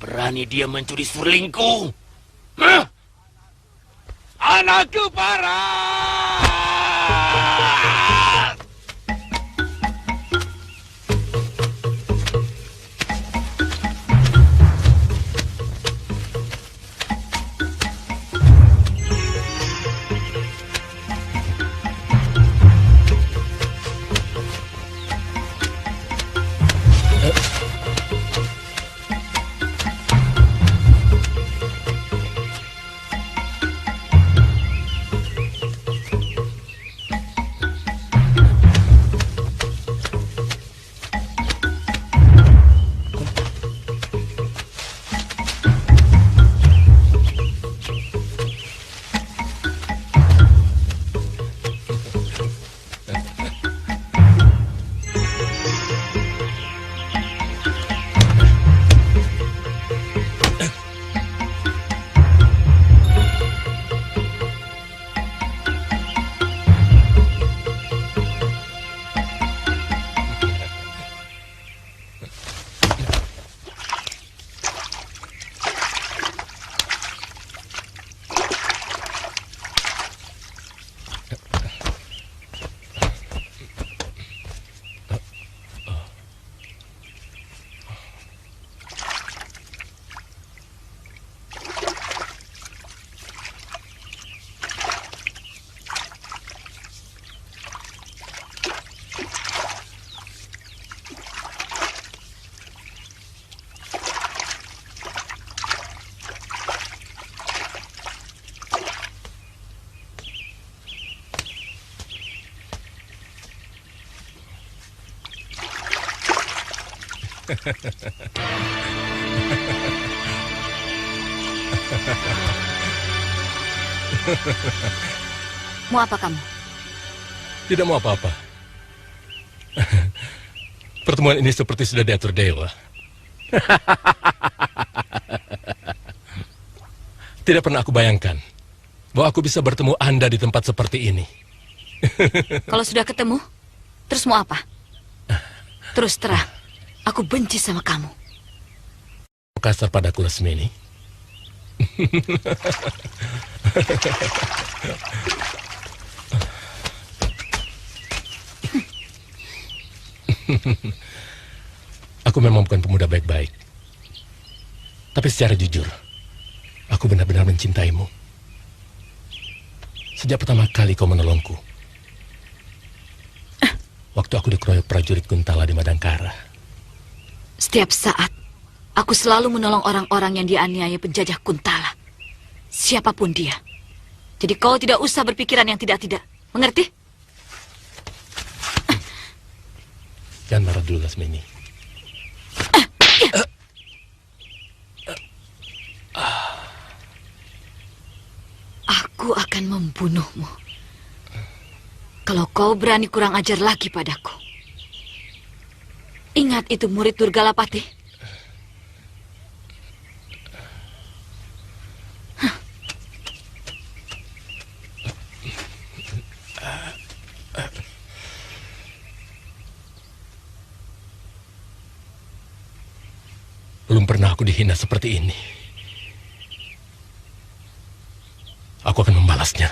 Berani dia mencuri surlingku? Hah? Anakku Paras! Mau apa kamu? Tidak mau apa-apa. Pertemuan ini seperti sudah diatur dewa. Tidak pernah aku bayangkan bahwa aku bisa bertemu Anda di tempat seperti ini. Kalau sudah ketemu, terus mau apa? Terus terang, aku benci sama kamu. Kasar padaku, Lasmini. Aku memang bukan pemuda baik-baik. Tapi secara jujur, aku benar-benar mencintaimu. Sejak pertama kali kau menolongku. Waktu aku dikeroyok prajurit Kuntala di Madangkara. Setiap saat, aku selalu menolong orang-orang yang dianiaya penjajah Kuntala. Siapapun dia. Jadi kau tidak usah berpikiran yang tidak-tidak. Mengerti? Jangan marah dulu, Lasmini. Aku akan membunuhmu. Kalau kau berani kurang ajar lagi padaku. Ingat itu murid Durgalapati. Belum pernah aku dihina seperti ini. Aku akan membalasnya.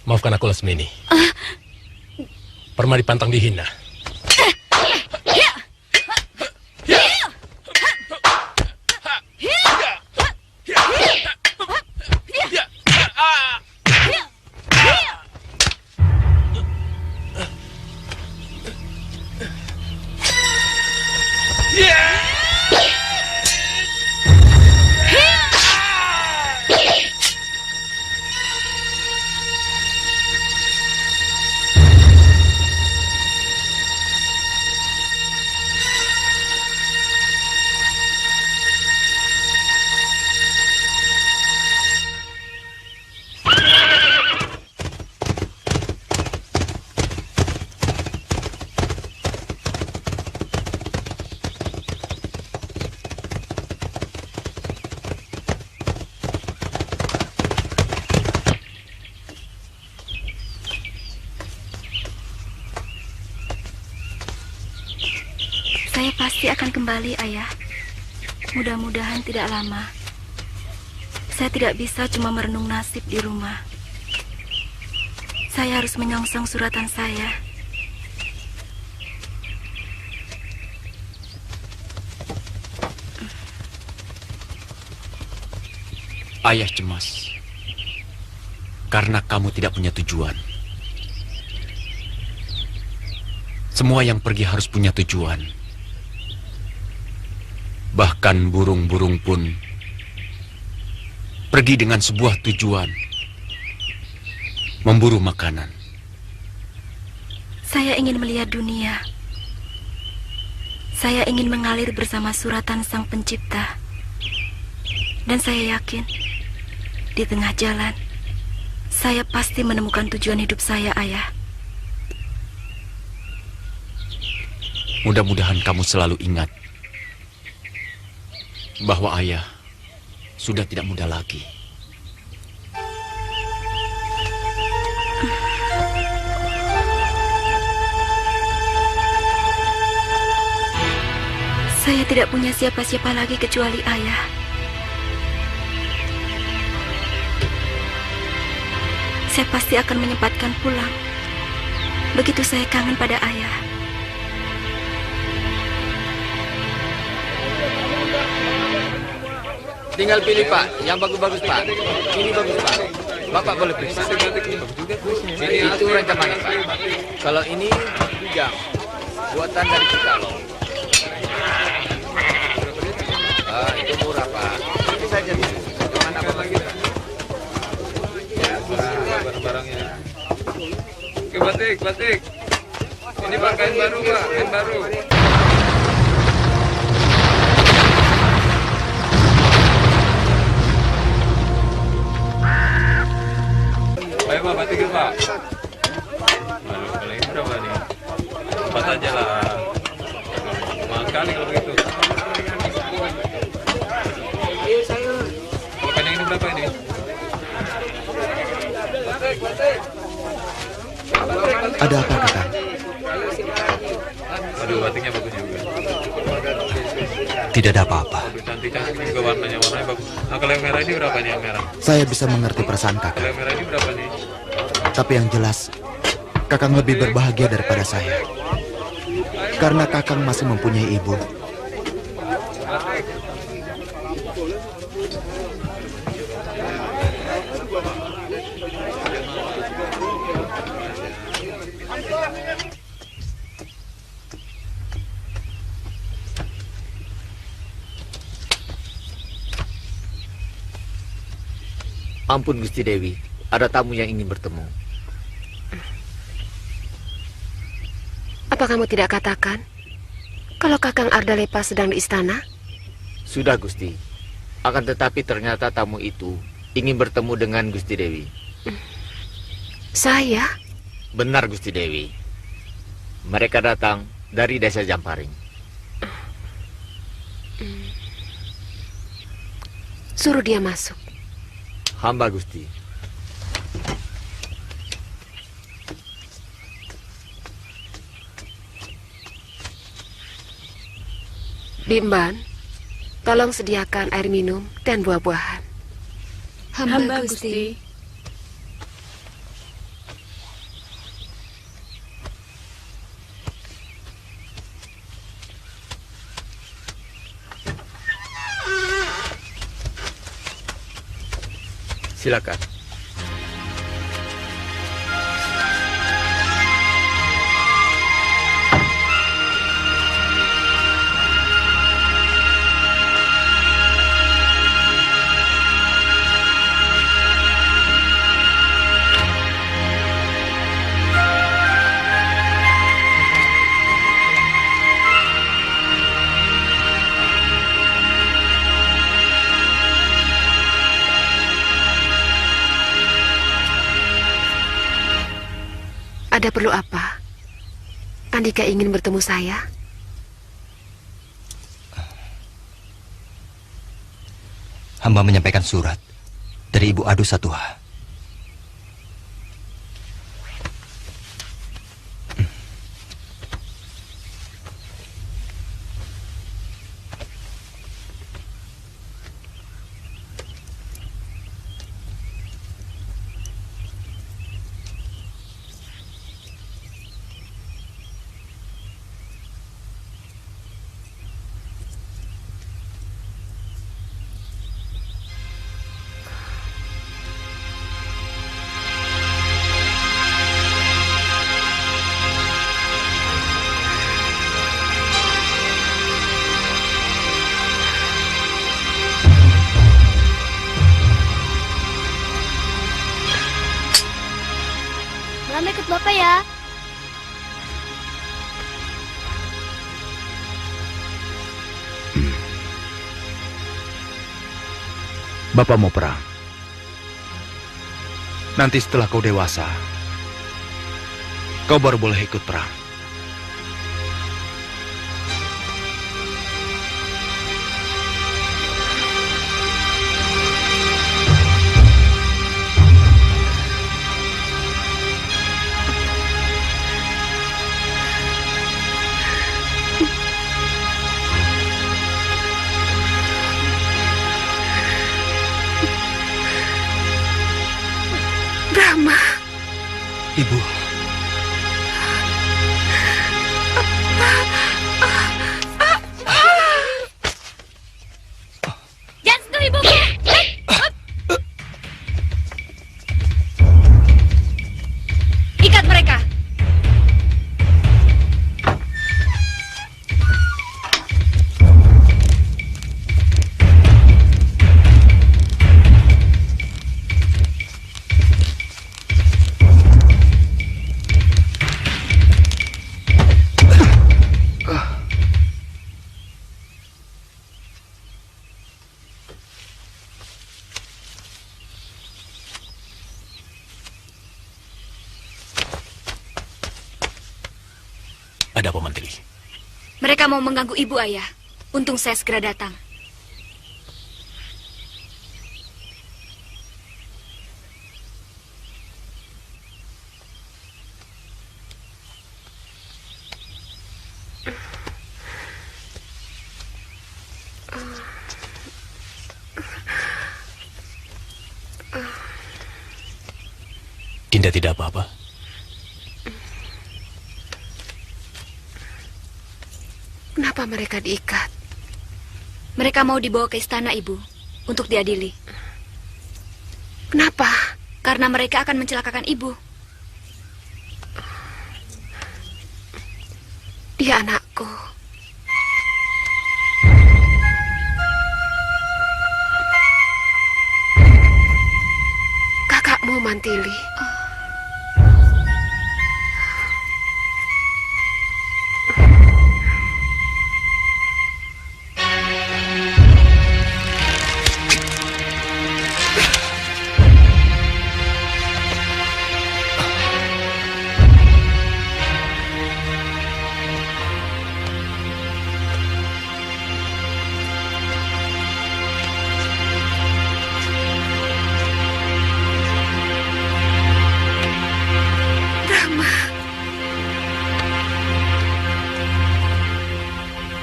Maafkan aku, Lasmini. Permadi pantang dihina. Saya pasti akan kembali, Ayah. Mudah-mudahan tidak lama. Saya tidak bisa cuma merenung nasib di rumah. Saya harus menyongsong suratan saya. Ayah cemas karena kamu tidak punya tujuan. Semua yang pergi harus punya tujuan. Bahkan burung-burung pun pergi dengan sebuah tujuan, memburu makanan. Saya ingin melihat dunia. Saya ingin mengalir bersama suratan Sang Pencipta. Dan saya yakin, di tengah jalan, saya pasti menemukan tujuan hidup saya, Ayah. Mudah-mudahan kamu selalu ingat bahwa ayah sudah tidak muda lagi. Saya tidak punya siapa-siapa lagi kecuali Ayah. Saya pasti akan menyempatkan pulang. Begitu saya kangen pada Ayah. Tinggal pilih Pak, yang bagus-bagus Pak. Ini bagus Pak. Bapak boleh periksa. Itu rancamannya Pak. Kalau ini jam buatan dari Cikalong. Itu murah Pak. Ini saja dulu. Kemana Pak lagi? Ya, barang-barangnya. Oke, batik. Ini Pak, kain baru Pak, kain baru. Ayo Pak, batikin Pak. Aduh, kalau ini berapa nih? 4 aja lah. Mahal sekali kalau begitu. Kalau kain yang ini berapa ini? Ada apa, Kakak? Aduh, batiknya bagus juga. Tidak ada apa-apa. Cantik-cantik juga warnanya bagus. Nah, kalau yang merah ini berapa nih yang merah? Saya bisa mengerti perasaan Kalau Kakak. yang merah ini berapa nih? Tapi yang jelas, Kakang lebih berbahagia daripada saya. Karena Kakang masih mempunyai ibu. Ampun Gusti Dewi, ada tamu yang ingin bertemu. Apa kamu tidak katakan kalau Kakang Ardalepa sedang di istana? Sudah Gusti, akan tetapi ternyata tamu itu ingin bertemu dengan Gusti Dewi. Saya? Benar Gusti Dewi. Mereka datang dari desa Jamparing. Suruh dia masuk. Hamba Gusti. Bimban, tolong sediakan air minum dan buah-buahan. Hamba Gusti. Silakan. Ada perlu apa? Andika ingin bertemu saya? Hamba menyampaikan surat dari Ibu Adu Satuha. Mama ikut Bapak ya. Bapak mau perang. Nanti setelah kau dewasa, kau baru boleh ikut perang. Brahma. Ibu. Jangan sentuh ibuku. Ikat mereka. Ada apa, Mantri? Mereka mau mengganggu ibu, Ayah. Untung saya segera datang. Dinda tidak apa-apa. Kenapa mereka diikat? Mereka mau dibawa ke istana, Ibu, untuk diadili. Kenapa? Karena mereka akan mencelakakan Ibu. Dia anakku. Kakakmu Mantili.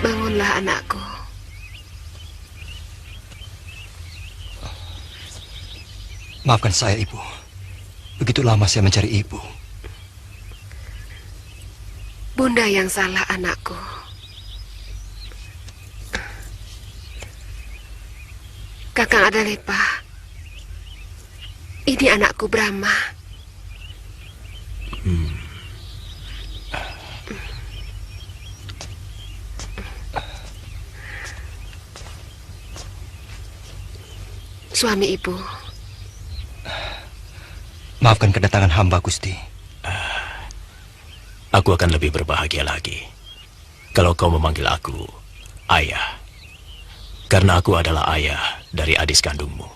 Bangunlah anakku. Maafkan saya, Ibu. Begitu lama saya mencari Ibu. Bunda yang salah, anakku. Kakang Ardalepa, ini anakku Brahma. Suami ibu. Maafkan kedatangan hamba, Gusti. Aku akan lebih berbahagia lagi kalau kau memanggil aku ayah. Karena aku adalah ayah dari adik kandungmu.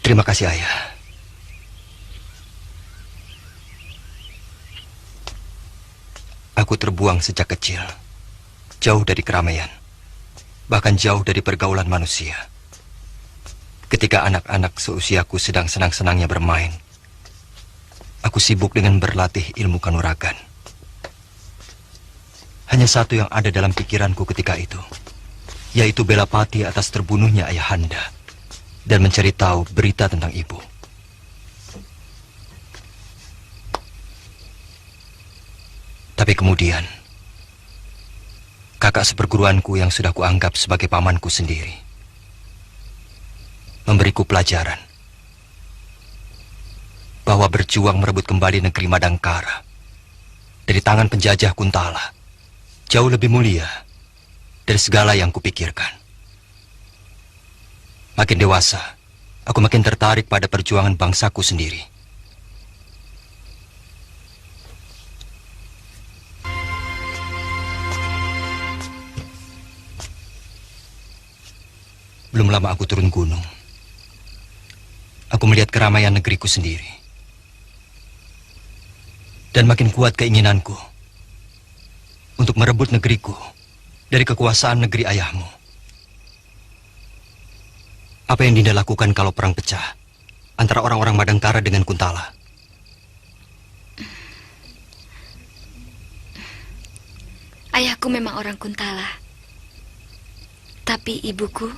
Terima kasih, Ayah. Aku terbuang sejak kecil, jauh dari keramaian, bahkan jauh dari pergaulan manusia. Ketika anak-anak seusiaku sedang senang-senangnya bermain, aku sibuk dengan berlatih ilmu kanuragan. Hanya satu yang ada dalam pikiranku ketika itu, yaitu bela pati atas terbunuhnya ayahanda dan mencari tahu berita tentang ibu. Tapi kemudian, kakak seperguruanku yang sudah kuanggap sebagai pamanku sendiri memberiku pelajaran bahwa berjuang merebut kembali negeri Madangkara dari tangan penjajah Kuntala jauh lebih mulia dari segala yang kupikirkan. Makin dewasa, aku makin tertarik pada perjuangan bangsaku sendiri. Belum lama aku turun gunung. Aku melihat keramaian negeriku sendiri. Dan makin kuat keinginanku untuk merebut negeriku dari kekuasaan negeri ayahmu. Apa yang Dinda lakukan kalau perang pecah antara orang-orang Madangkara dengan Kuntala? Ayahku memang orang Kuntala, tapi ibuku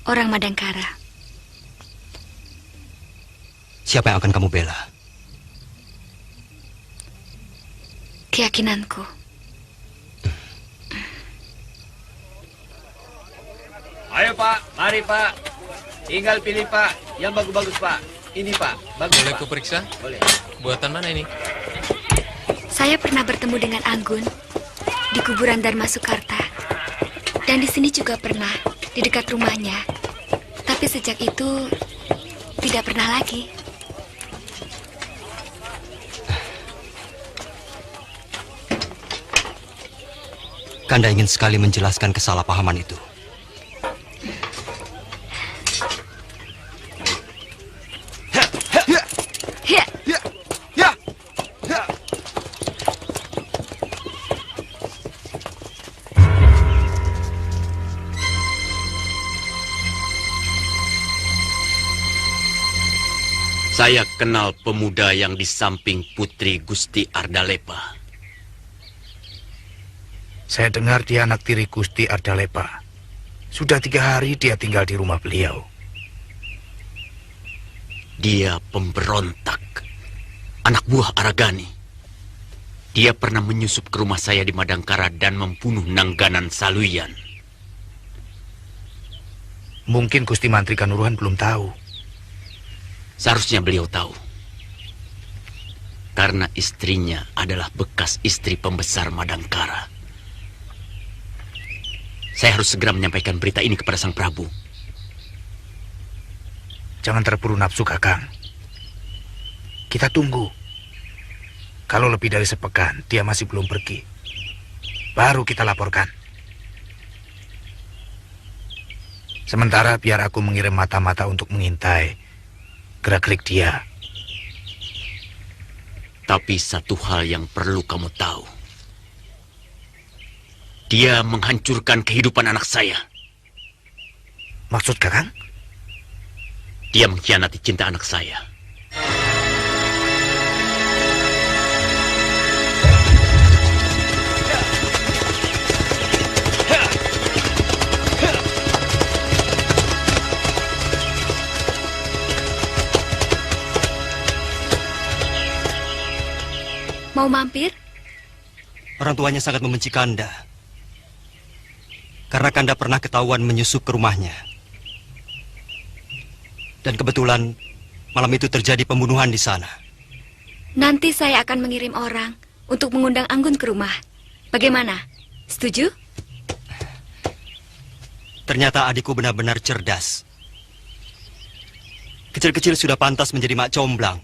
orang Madangkara. Siapa yang akan kamu bela? Keyakinanku. Ayo Pak, mari Pak. Tinggal pilih Pak, yang bagus-bagus Pak. Ini Pak, bagus. Boleh Pak. ku periksa? Boleh. Buatan mana ini? Saya pernah bertemu dengan Anggun di kuburan Dharma Sukarta. Dan di sini juga pernah, di dekat rumahnya. Tapi sejak itu tidak pernah lagi. Kanda ingin sekali menjelaskan kesalahpahaman itu. Saya kenal pemuda yang di samping Putri Gusti Ardalepa. Saya dengar dia anak tiri Gusti Ardalepa. Sudah 3 hari dia tinggal di rumah beliau. Dia pemberontak, anak buah Aragani. Dia pernah menyusup ke rumah saya di Madangkara dan membunuh Nangganan Saluyan. Mungkin Gusti Mantri Kanuruhan belum tahu. Seharusnya beliau tahu. Karena istrinya adalah bekas istri pembesar Madangkara. Saya harus segera menyampaikan berita ini kepada Sang Prabu. Jangan terburu nafsu, Kakang. Kita tunggu. Kalau lebih dari sepekan dia masih belum pergi, baru kita laporkan. Sementara biar aku mengirim mata-mata untuk mengintai gerak-gerik dia. Tapi satu hal yang perlu kamu tahu. Dia menghancurkan kehidupan anak saya. Maksud Kakang? Dia mengkhianati cinta anak saya. Mau mampir? Orang tuanya sangat membenci Kanda. Karena Kanda pernah ketahuan menyusup ke rumahnya. Dan kebetulan malam itu terjadi pembunuhan di sana. Nanti saya akan mengirim orang untuk mengundang Anggun ke rumah. Bagaimana? Setuju? Ternyata adikku benar-benar cerdas. Kecil-kecil sudah pantas menjadi mak comblang.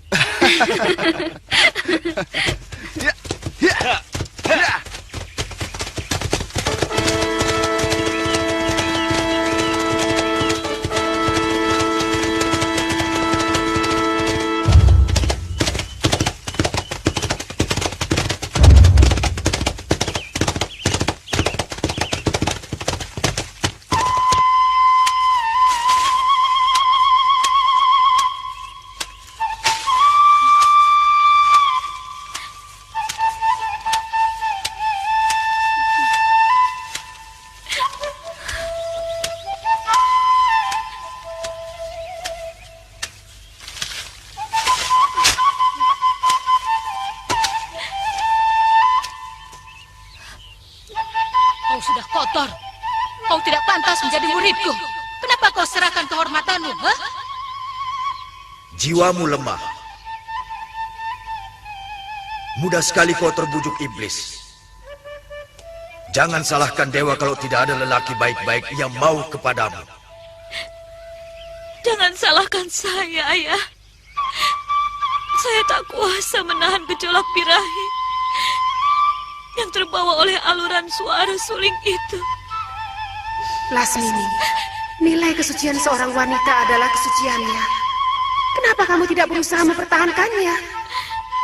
Kau tidak pantas menjadi muridku. Kenapa kau serahkan kehormatanmu? Huh? Jiwamu lemah. Mudah sekali kau terbujuk iblis. Jangan salahkan dewa kalau tidak ada lelaki baik-baik yang mau kepadamu. Jangan salahkan saya, Ayah. Saya tak kuasa menahan gejolak birahi yang terbawa oleh aluran suara suling itu. Lasmini, nilai kesucian seorang wanita adalah kesuciannya. Kenapa kamu tidak berusaha mempertahankannya?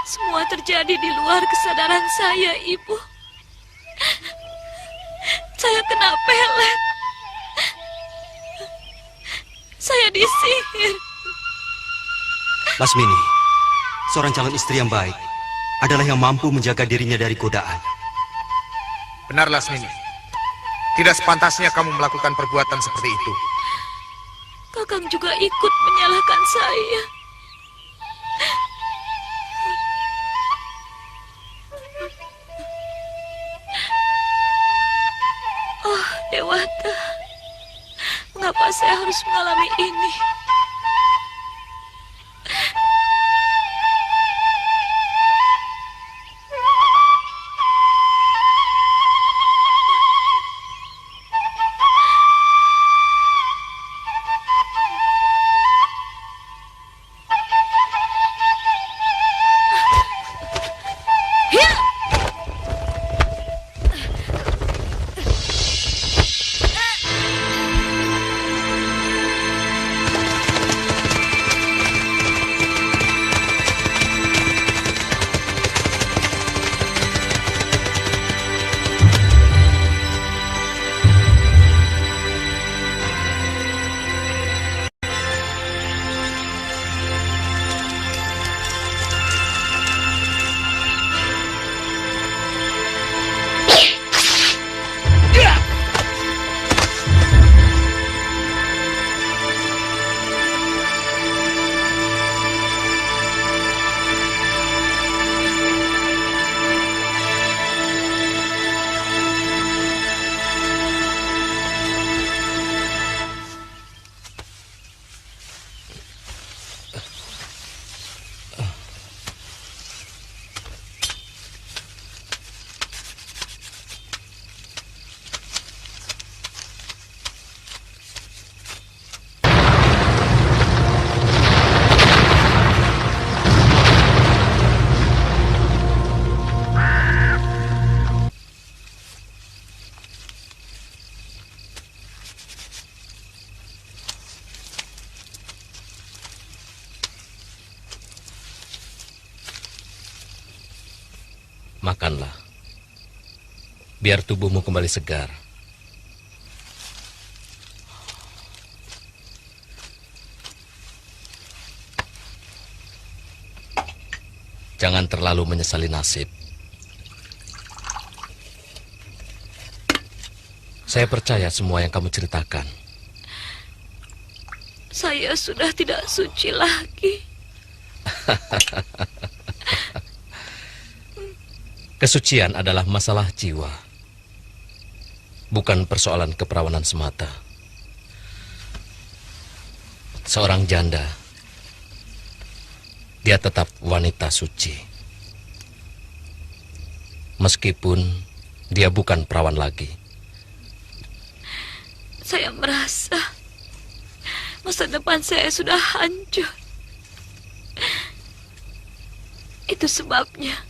Semua terjadi di luar kesadaran saya, Ibu. Saya kena pelet. Saya disihir. Lasmini, seorang calon istri yang baik adalah yang mampu menjaga dirinya dari godaan. Benar, Lasmini. Tidak sepantasnya kamu melakukan perbuatan seperti itu. Kakang juga ikut menyalahkan saya. Oh, Dewata. Mengapa saya harus mengalami ini? Makanlah, biar tubuhmu kembali segar. Jangan terlalu menyesali nasib. Saya percaya semua yang kamu ceritakan. Saya sudah tidak suci lagi. Kesucian adalah masalah jiwa, bukan persoalan keperawanan semata. Seorang janda, dia tetap wanita suci. Meskipun dia bukan perawan lagi. Saya merasa masa depan saya sudah hancur. Itu sebabnya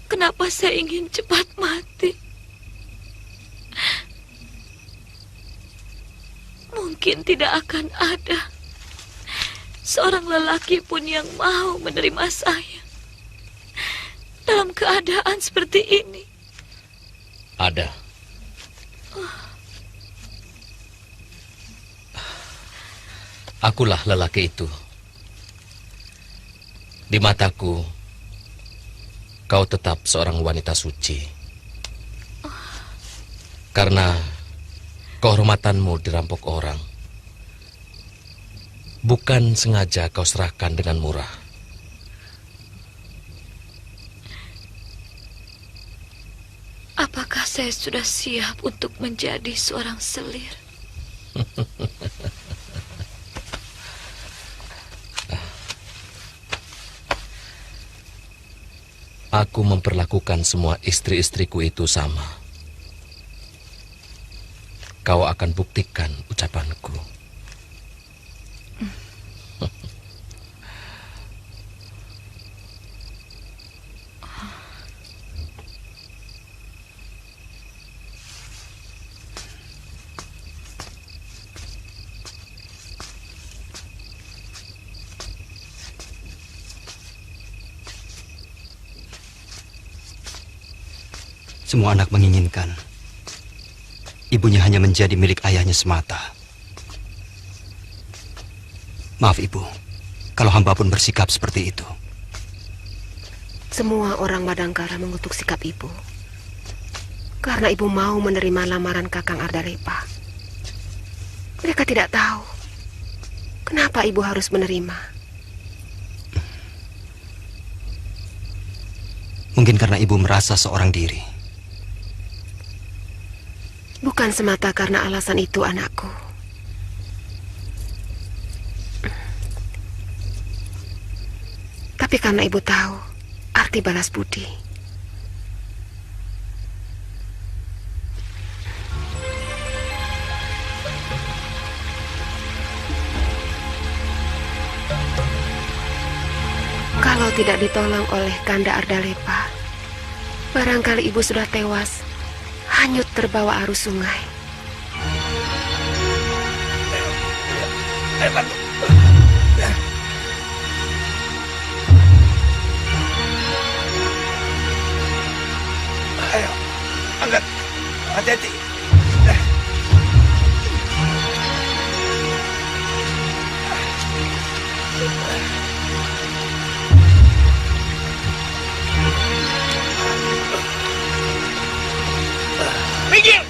kenapa saya ingin cepat mati. Mungkin tidak akan ada seorang lelaki pun yang mau menerima saya dalam keadaan seperti ini. Ada. Akulah lelaki itu. Di mataku, kau tetap seorang wanita suci. Karena kehormatanmu dirampok orang. Bukan sengaja kau serahkan dengan murah. Apakah saya sudah siap untuk menjadi seorang selir? Aku memperlakukan semua istri-istriku itu sama. Kau akan buktikan ucapanku. Semua anak menginginkan ibunya hanya menjadi milik ayahnya semata. Maaf ibu, kalau hamba pun bersikap seperti itu. Semua orang Madangkara mengutuk sikap ibu. Karena ibu mau menerima lamaran Kakang Ardalepa. Mereka tidak tahu kenapa ibu harus menerima. Mungkin karena ibu merasa seorang diri. Bukan semata karena alasan itu, anakku. Tapi karena ibu tahu arti balas budi. Kalau tidak ditolong oleh Kanda Ardalepa, barangkali ibu sudah tewas, hanyut terbawa arus sungai. Ayo, angkat. Hati-hati. Minggir!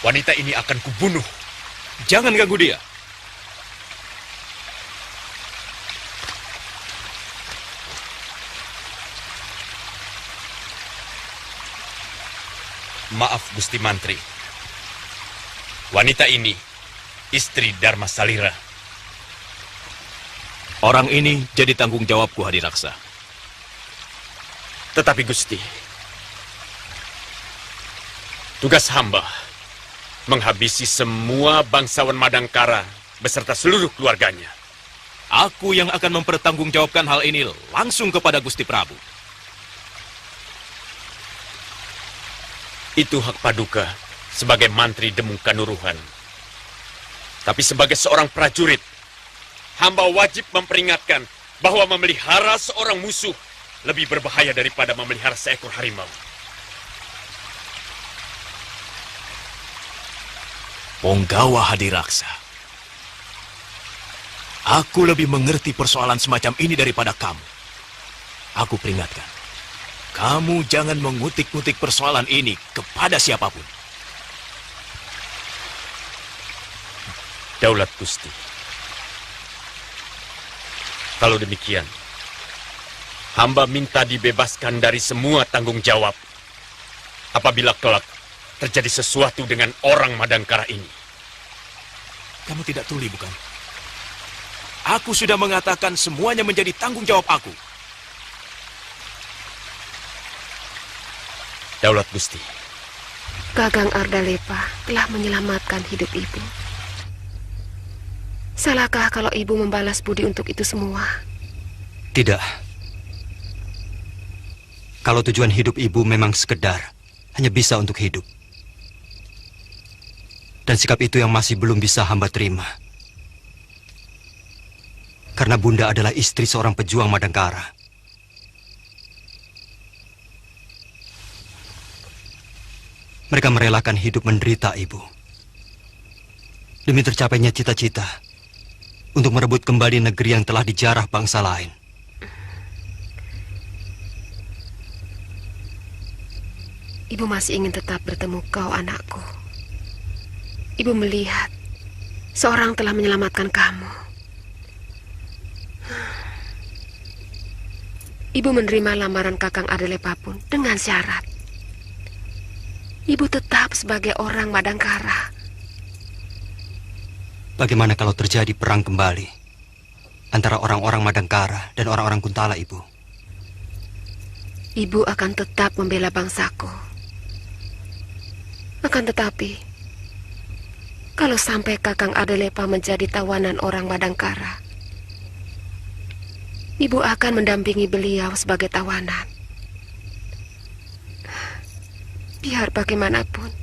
Wanita ini akan kubunuh. Jangan ganggu dia. Maaf Gusti Mantri. Wanita ini istri Dharma Salira. Orang ini jadi tanggung jawabku, Hadiraksa. Tetapi Gusti, tugas hamba menghabisi semua bangsawan Madangkara beserta seluruh keluarganya. Aku yang akan mempertanggungjawabkan hal ini langsung kepada Gusti Prabu. Itu hak Paduka sebagai mantri Demung Kanuruhan. Tapi sebagai seorang prajurit, hamba wajib memperingatkan bahwa memelihara seorang musuh lebih berbahaya daripada memelihara seekor harimau. Ponggawa Hadiraksa, aku lebih mengerti persoalan semacam ini daripada kamu. Aku peringatkan, kamu jangan mengutik-ngutik persoalan ini kepada siapapun. Daulat Gusti. Kalau demikian, hamba minta dibebaskan dari semua tanggung jawab apabila kelak terjadi sesuatu dengan orang Madangkara ini. Kamu tidak tuli, bukan? Aku sudah mengatakan semuanya menjadi tanggung jawab aku. Daulat Gusti. Kakang Ardalepa telah menyelamatkan hidup ibu. Salahkah kalau ibu membalas budi untuk itu semua? Tidak. Kalau tujuan hidup ibu memang sekedar hanya bisa untuk hidup. Dan sikap itu yang masih belum bisa hamba terima. Karena Bunda adalah istri seorang pejuang Madangkara. Mereka merelakan hidup menderita, Ibu. Demi tercapainya cita-cita untuk merebut kembali negeri yang telah dijarah bangsa lain. Ibu masih ingin tetap bertemu kau, anakku. Ibu melihat seorang telah menyelamatkan kamu. Ibu menerima lamaran Kakang Ardalepa pun dengan syarat. Ibu tetap sebagai orang Madangkara. Bagaimana kalau terjadi perang kembali antara orang-orang Madangkara dan orang-orang Kuntala, Ibu? Ibu akan tetap membela bangsaku. Akan tetapi, kalau sampai Kakang Ardalepa menjadi tawanan orang Madangkara, Ibu akan mendampingi beliau sebagai tawanan. Biar bagaimanapun,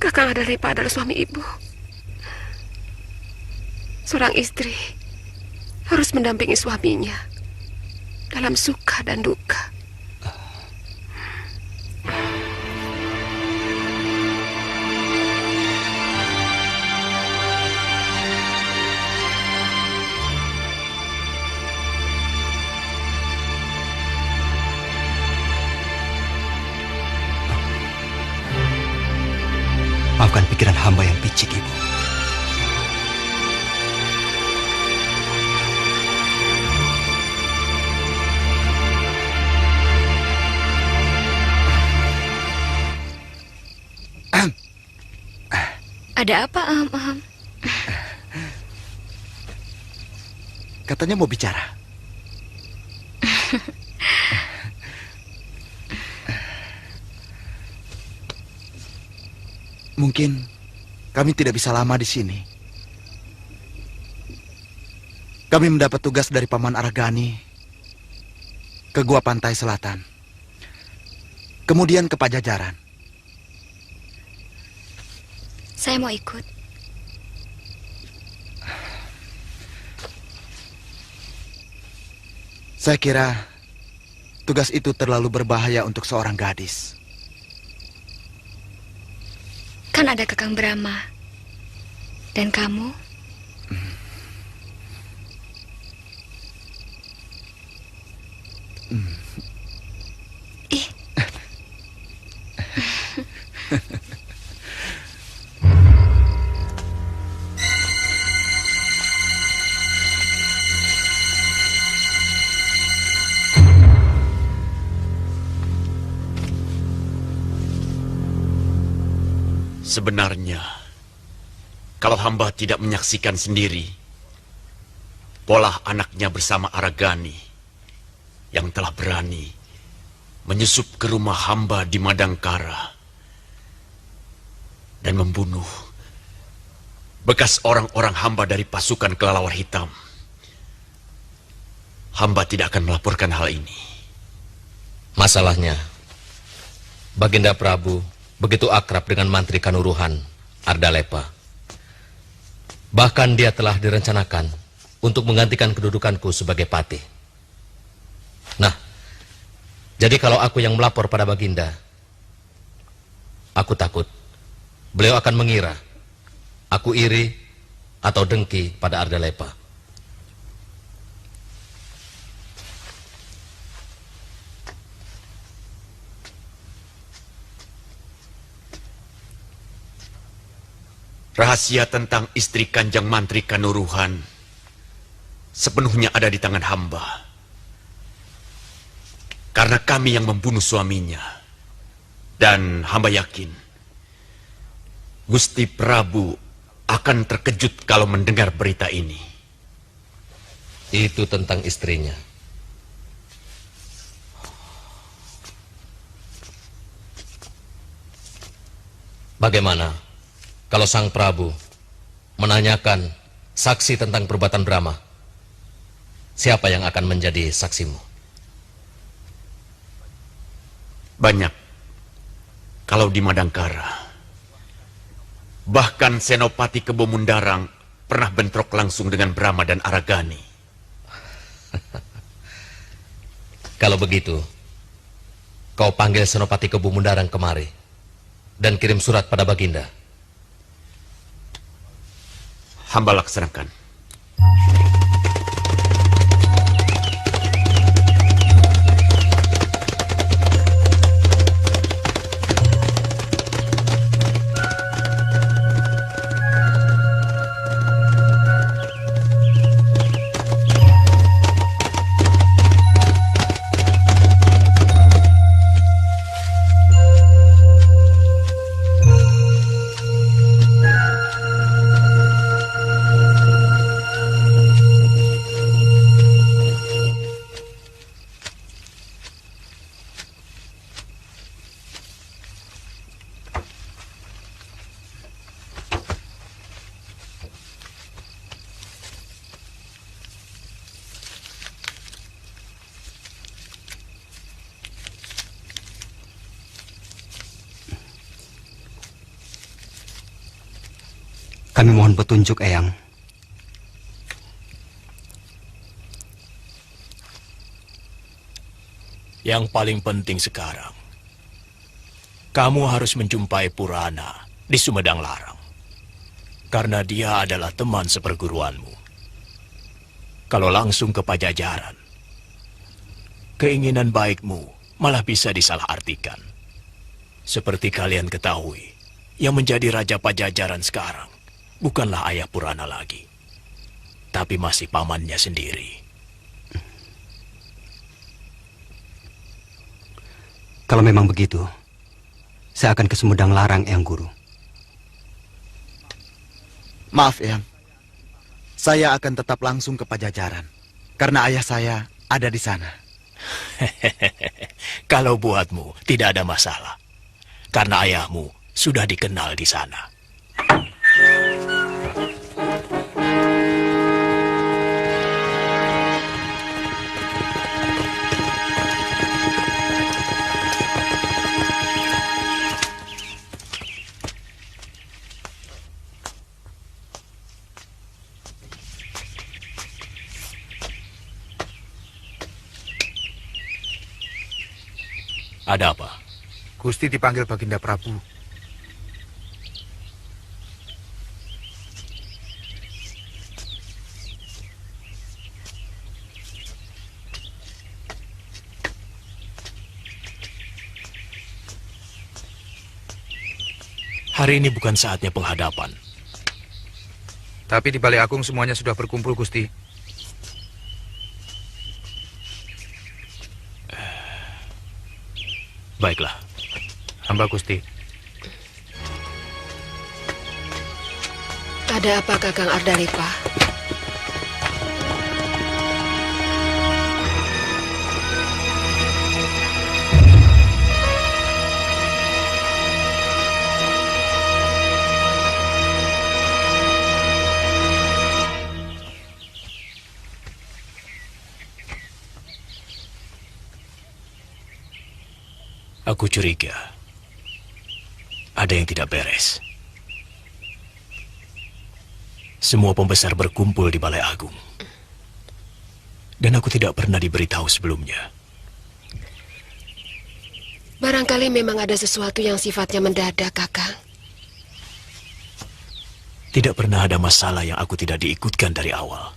Kakang Ardalepa adalah suami Ibu. Seorang istri harus mendampingi suaminya dalam suka dan duka. Maafkan pikiran hamba yang picik, Ibu. Ada apa, Katanya mau bicara. Mungkin kami tidak bisa lama di sini. Kami mendapat tugas dari Paman Aragani ke Gua Pantai Selatan, kemudian ke Pajajaran. Saya mau ikut. Saya kira tugas itu terlalu berbahaya untuk seorang gadis. Kan ada Kakang Brahma. Dan kamu? Ih. Sebenarnya, kalau hamba tidak menyaksikan sendiri pola anaknya bersama Aragani yang telah berani menyusup ke rumah hamba di Madangkara dan membunuh bekas orang-orang hamba dari pasukan kelelawar hitam, hamba tidak akan melaporkan hal ini. Masalahnya, Baginda Prabu begitu akrab dengan Mantri Kanuruhan, Ardalepa. Bahkan dia telah direncanakan untuk menggantikan kedudukanku sebagai patih. Nah, jadi kalau aku yang melapor pada Baginda, aku takut beliau akan mengira aku iri atau dengki pada Ardalepa. Rahasia tentang istri Kanjeng Mantri Kanuruhan sepenuhnya ada di tangan hamba. Karena kami yang membunuh suaminya. Dan hamba yakin Gusti Prabu akan terkejut kalau mendengar berita ini. Itu tentang istrinya. Bagaimana kalau Sang Prabu menanyakan saksi tentang perbuatan Brahma? Siapa yang akan menjadi saksimu? Banyak. Kalau di Madangkara. Bahkan Senopati Kebo Mundarang pernah bentrok langsung dengan Brahma dan Aragani. Kalau begitu, kau panggil Senopati Kebo Mundarang kemari dan kirim surat pada Baginda. Hamba laksanakan. Kami mohon petunjuk, Eyang. Yang paling penting sekarang, kamu harus menjumpai Purana di Sumedang Larang. Karena dia adalah teman seperguruanmu. Kalau langsung ke Pajajaran, keinginan baikmu malah bisa disalahartikan. Seperti kalian ketahui, yang menjadi Raja Pajajaran sekarang bukanlah ayah Purana lagi, tapi masih pamannya sendiri. Kalau memang begitu, saya akan ke Sumedang Larang, Eyang Guru. Maaf, Eyang. Saya akan tetap langsung ke Pajajaran, karena ayah saya ada di sana. Kalau buatmu, tidak ada masalah. Karena ayahmu sudah dikenal di sana. Ada apa? Gusti dipanggil Baginda Prabu. Hari ini bukan saatnya penghadapan. Tapi di Balai Agung semuanya sudah berkumpul, Gusti. Baiklah. Hamba Gusti. Ada apa, Kakang Ardalepa? Aku curiga ada yang tidak beres. Semua pembesar berkumpul di Balai Agung. Dan aku tidak pernah diberitahu sebelumnya. Barangkali memang ada sesuatu yang sifatnya mendadak, Kakang. Tidak pernah ada masalah yang aku tidak diikutkan dari awal.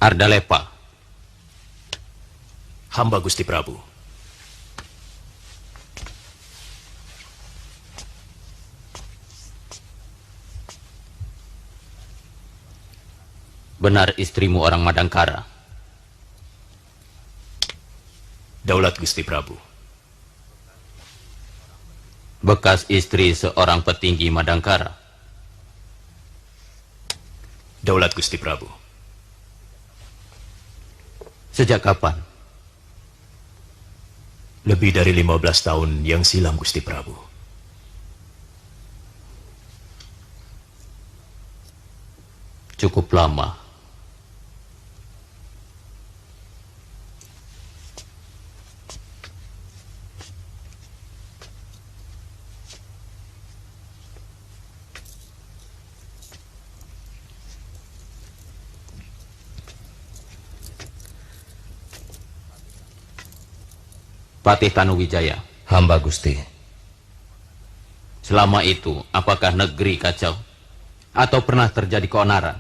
Ardalepa. Hamba Gusti Prabu. Benar istrimu orang Madangkara? Daulat Gusti Prabu. Bekas istri seorang petinggi Madangkara? Daulat Gusti Prabu. Sejak kapan? Lebih dari 15 tahun yang silam, Gusti Prabu. Cukup lama. Patih Tanuwijaya. Hamba Gusti. Selama itu, apakah negeri kacau? Atau pernah terjadi keonaran?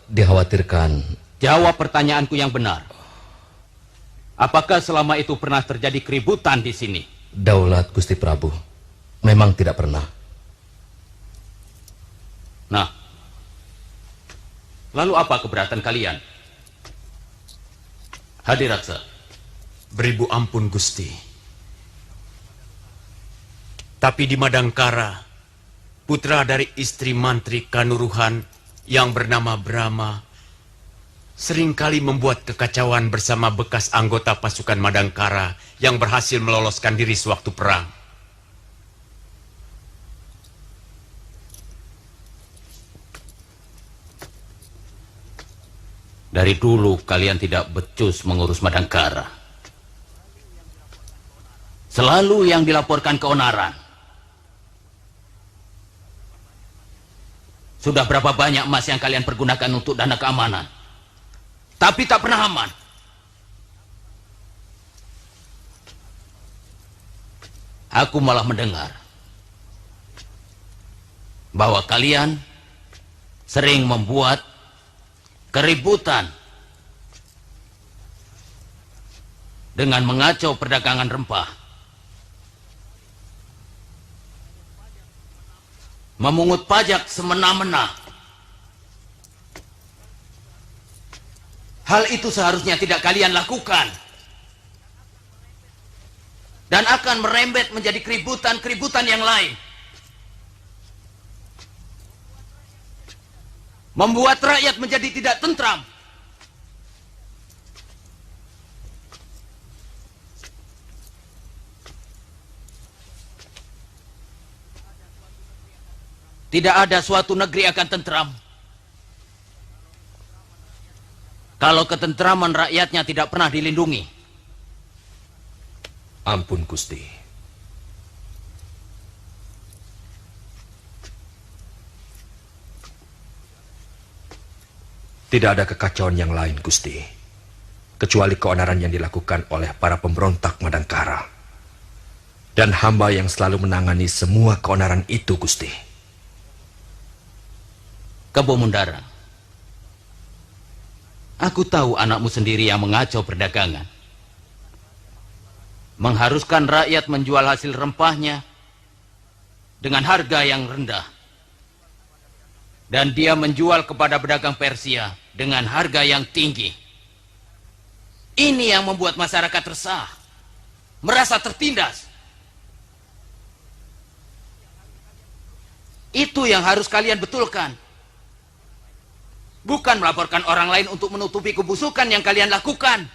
Dikhawatirkan. Jawab pertanyaanku yang benar. Apakah selama itu pernah terjadi keributan di sini? Daulat Gusti Prabu, memang tidak pernah. Nah, lalu apa keberatan kalian? Hadiraksa. Beribu ampun, Gusti. Tapi di Madangkara, putra dari istri Mantri Kanuruhan yang bernama Brahma seringkali membuat kekacauan bersama bekas anggota pasukan Madangkara yang berhasil meloloskan diri sewaktu perang. Dari dulu kalian tidak becus mengurus Madangkara. Selalu yang dilaporkan keonaran. Sudah berapa banyak emas yang kalian pergunakan untuk dana keamanan, tapi tak pernah aman. Aku malah mendengar bahwa kalian sering membuat keributan dengan mengacau perdagangan rempah, memungut pajak semena-mena. Hal itu seharusnya tidak kalian lakukan, dan akan merembet menjadi keributan-keributan yang lain, membuat rakyat menjadi tidak tentram. Tidak ada suatu negeri akan tentram kalau ketentraman rakyatnya tidak pernah dilindungi. Ampun, Gusti. Tidak ada kekacauan yang lain, Gusti, kecuali keonaran yang dilakukan oleh para pemberontak Madangkara. Dan hamba yang selalu menangani semua keonaran itu, Gusti. Kebo Mundara, aku tahu anakmu sendiri yang mengacau perdagangan, mengharuskan rakyat menjual hasil rempahnya dengan harga yang rendah, dan dia menjual kepada pedagang Persia dengan harga yang tinggi. Ini yang membuat masyarakat resah, merasa tertindas. Itu yang harus kalian betulkan. Bukan melaporkan orang lain untuk menutupi kebusukan yang kalian lakukan.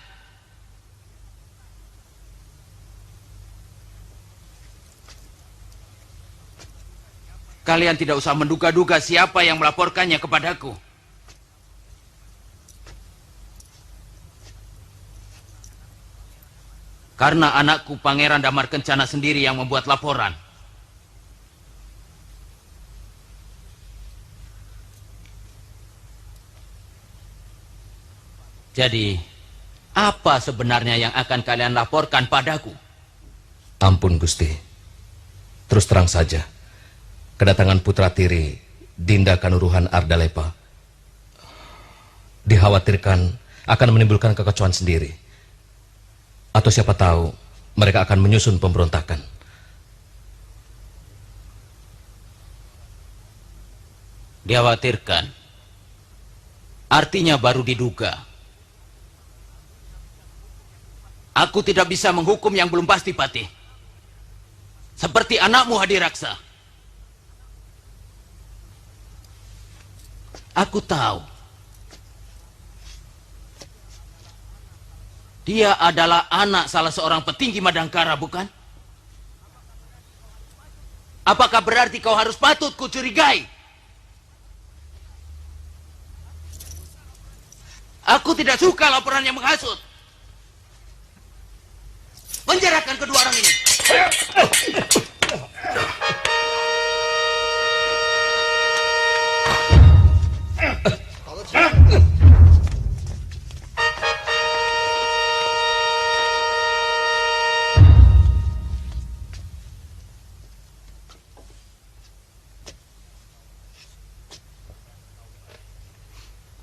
Kalian tidak usah menduga-duga siapa yang melaporkannya kepadaku. Karena anakku Pangeran Damar Kencana sendiri yang membuat laporan. Jadi, apa sebenarnya yang akan kalian laporkan padaku? Ampun, Gusti. Terus terang saja, kedatangan putra tiri Dinda Kanuruhan Ardalepa dikhawatirkan akan menimbulkan kekacauan sendiri. Atau siapa tahu mereka akan menyusun pemberontakan. Dikhawatirkan. Artinya baru diduga. Aku tidak bisa menghukum yang belum pasti, Patih. Seperti anakmu Hadiraksa. Aku tahu. Dia adalah anak salah seorang petinggi Madangkara, bukan? Apakah berarti kau harus patut kucurigai? Aku tidak suka laporan yang menghasut. Penjarakan kedua orang ini.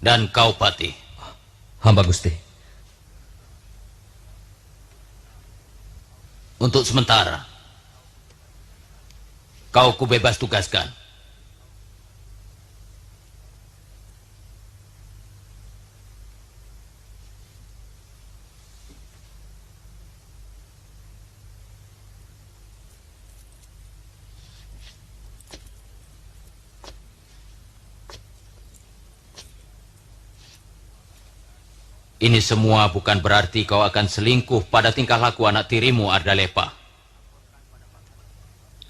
Dan kau, Patih. Hamba Gusti. Untuk sementara, kau kubebas tugaskan. Ini semua bukan berarti kau akan selingkuh pada tingkah laku anak tirimu, Ardalepa.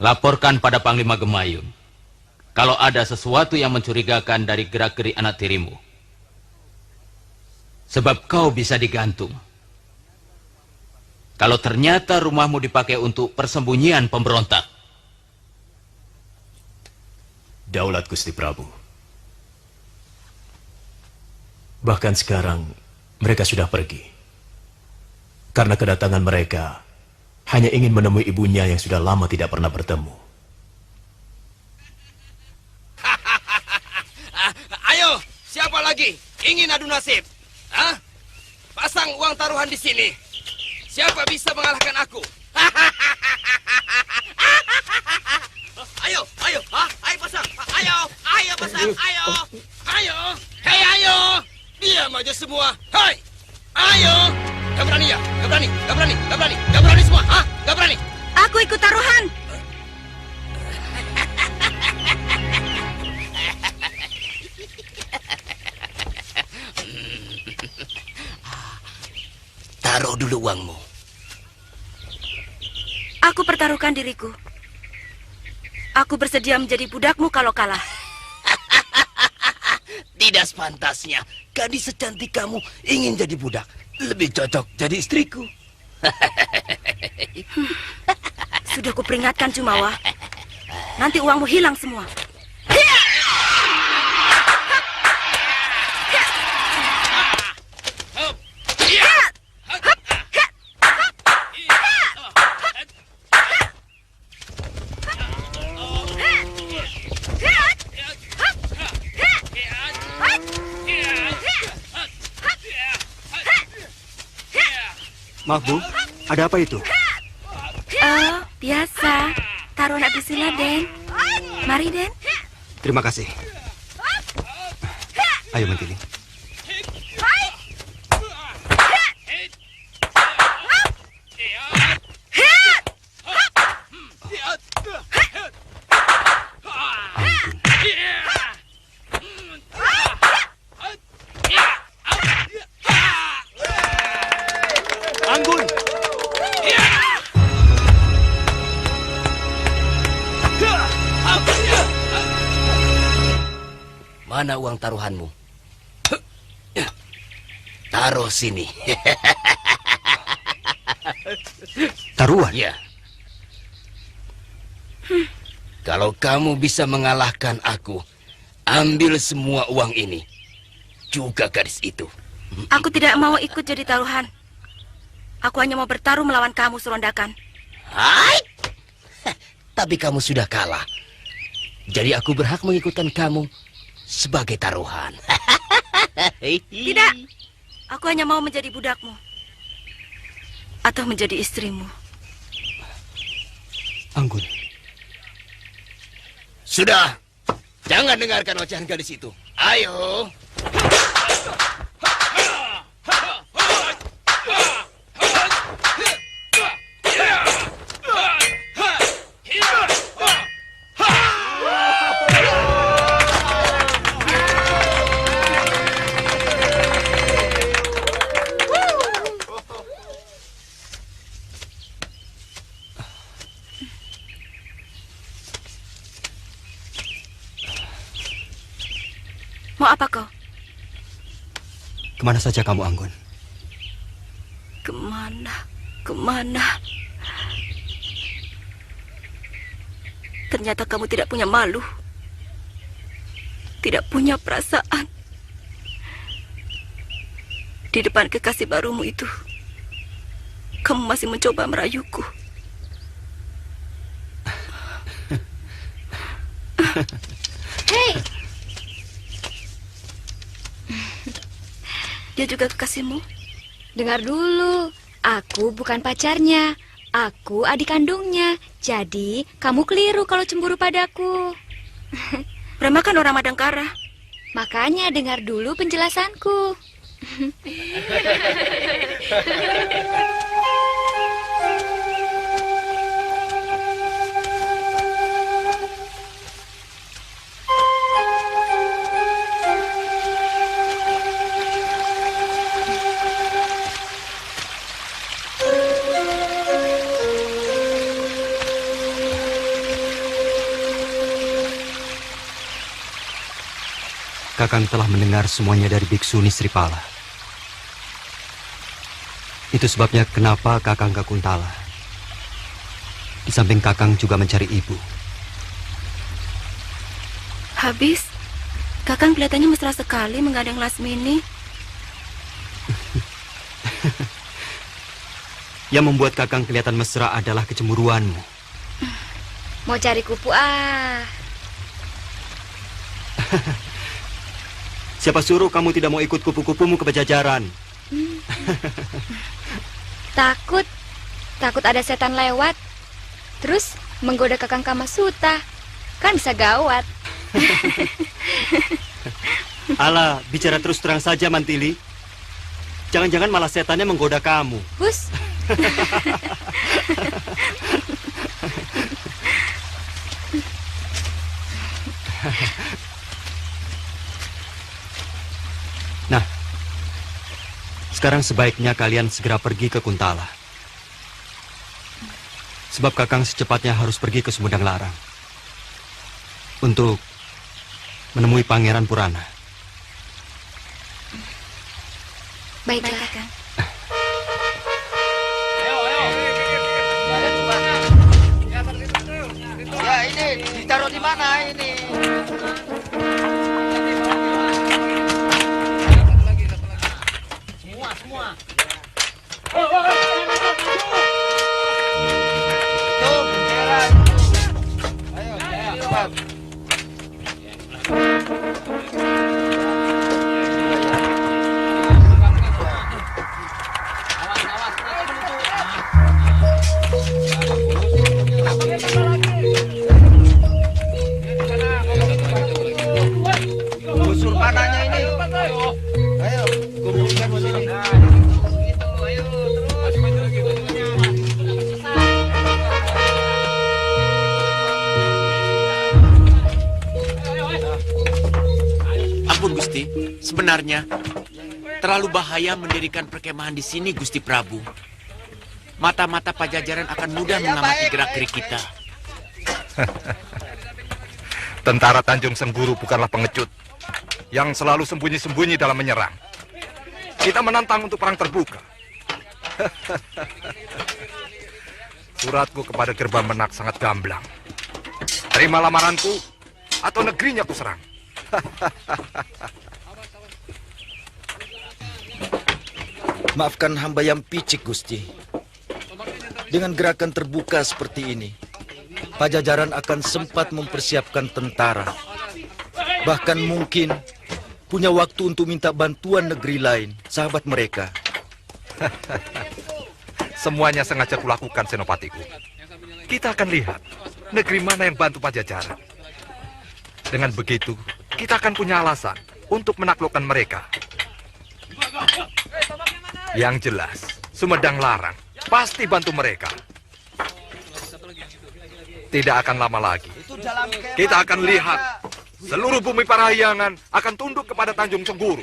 Laporkan pada Panglima Gemayun kalau ada sesuatu yang mencurigakan dari gerak-gerik anak tirimu. Sebab kau bisa digantung. Kalau ternyata rumahmu dipakai untuk persembunyian pemberontak. Daulat Gusti Prabu. Bahkan sekarang mereka sudah pergi. Karena kedatangan mereka hanya ingin menemui ibunya yang sudah lama tidak pernah bertemu. Ayo, siapa lagi ingin adu nasib? Hah? Pasang uang taruhan di sini. Siapa bisa mengalahkan aku? Ayo, ayo, ayo pasang. Ayo pasang, ayo. Hei, ayo. Diam aja semua. Hai. Ayo. Gak berani ya? Gak berani semua. Gak berani. Aku ikut taruhan. Taruh dulu uangmu. Aku pertaruhkan diriku. Aku bersedia menjadi budakmu kalau kalah. Tidak sepantasnya gadis secantik kamu ingin jadi budak. Lebih cocok jadi istriku. Sudah kuperingatkan Jumawa. Nanti uangmu hilang semua. Maaf Bu, ada apa itu? Oh, biasa. Taruhan Abisila, Den. Mari, Den. Terima kasih. Ayo Mantili. Anggun. Mana uang taruhanmu? Taruh sini. Taruhan? Ya. Kalau kamu bisa mengalahkan aku, ambil semua uang ini. Juga gadis itu. Aku tidak mau ikut jadi taruhan. Aku hanya mau bertaruh melawan kamu, Surondakan. Hai. Tapi kamu sudah kalah. Jadi aku berhak mengikutkan kamu sebagai taruhan. Tidak. Aku hanya mau menjadi budakmu. Atau menjadi istrimu. Anggun. Sudah. Jangan dengarkan ocehan gadis itu. Ayo. Mau apa kau? Kemana saja kamu, Anggun? Kemana? Ternyata kamu tidak punya malu. Tidak punya perasaan. Di depan kekasih barumu itu, kamu masih mencoba merayuku. Hei! Dia juga kekasihmu? Dengar dulu, aku bukan pacarnya. Aku adik kandungnya. Jadi, kamu keliru kalau cemburu padaku. Brahma kan orang Madangkara. Makanya dengar dulu penjelasanku. Kakang telah mendengar semuanya dari Biksu Nisripala. Itu sebabnya kenapa Kakang ke Kuntala. Di samping Kakang juga mencari ibu. Habis, Kakang kelihatannya mesra sekali menggandeng Lasmini. Yang membuat Kakang kelihatan mesra adalah kecemburuanmu. Mau cari kupu Siapa suruh kamu tidak mau ikut kupu-kupumu ke Pajajaran? Takut ada setan lewat. Terus menggoda Kakang Kamasuta. Kan bisa gawat. Alah, bicara terus terang saja, Mantili. Jangan-jangan malah setannya menggoda kamu. Hus. Nah, sekarang sebaiknya kalian segera pergi ke Kuntala. Sebab Kakang secepatnya harus pergi ke Sumedang Larang untuk menemui Pangeran Purana. Baiklah, Kakang. Ya, ini ditaruh di mana ini? Semua. Itu bendera itu. Ayo, cepat. Busur panahnya ini. Ayo, kumpulkan di sini. Ampun Gusti, sebenarnya terlalu bahaya mendirikan perkemahan di sini, Gusti Prabu. Mata-mata Pajajaran akan mudah mengamati gerak-gerik kita. Tentara Tanjung Sengguru bukanlah pengecut yang selalu sembunyi-sembunyi dalam menyerang. Kita menantang untuk perang terbuka. Suratku kepada Gerbang Menak sangat gamblang. Terima lamaranku atau negerinya kuserang. Maafkan hamba yang picik, Gusti. Dengan gerakan terbuka seperti ini, Pajajaran akan sempat mempersiapkan tentara. Bahkan mungkin punya waktu untuk minta bantuan negeri lain, sahabat mereka. Semuanya sengaja kulakukan, Senopatiku. Kita akan lihat negeri mana yang bantu Pajajaran. Dengan begitu, kita akan punya alasan untuk menaklukkan mereka. Yang jelas, Sumedang Larang pasti bantu mereka. Tidak akan lama lagi. Kita akan lihat seluruh bumi Parahyangan akan tunduk kepada Tanjung Sengguru.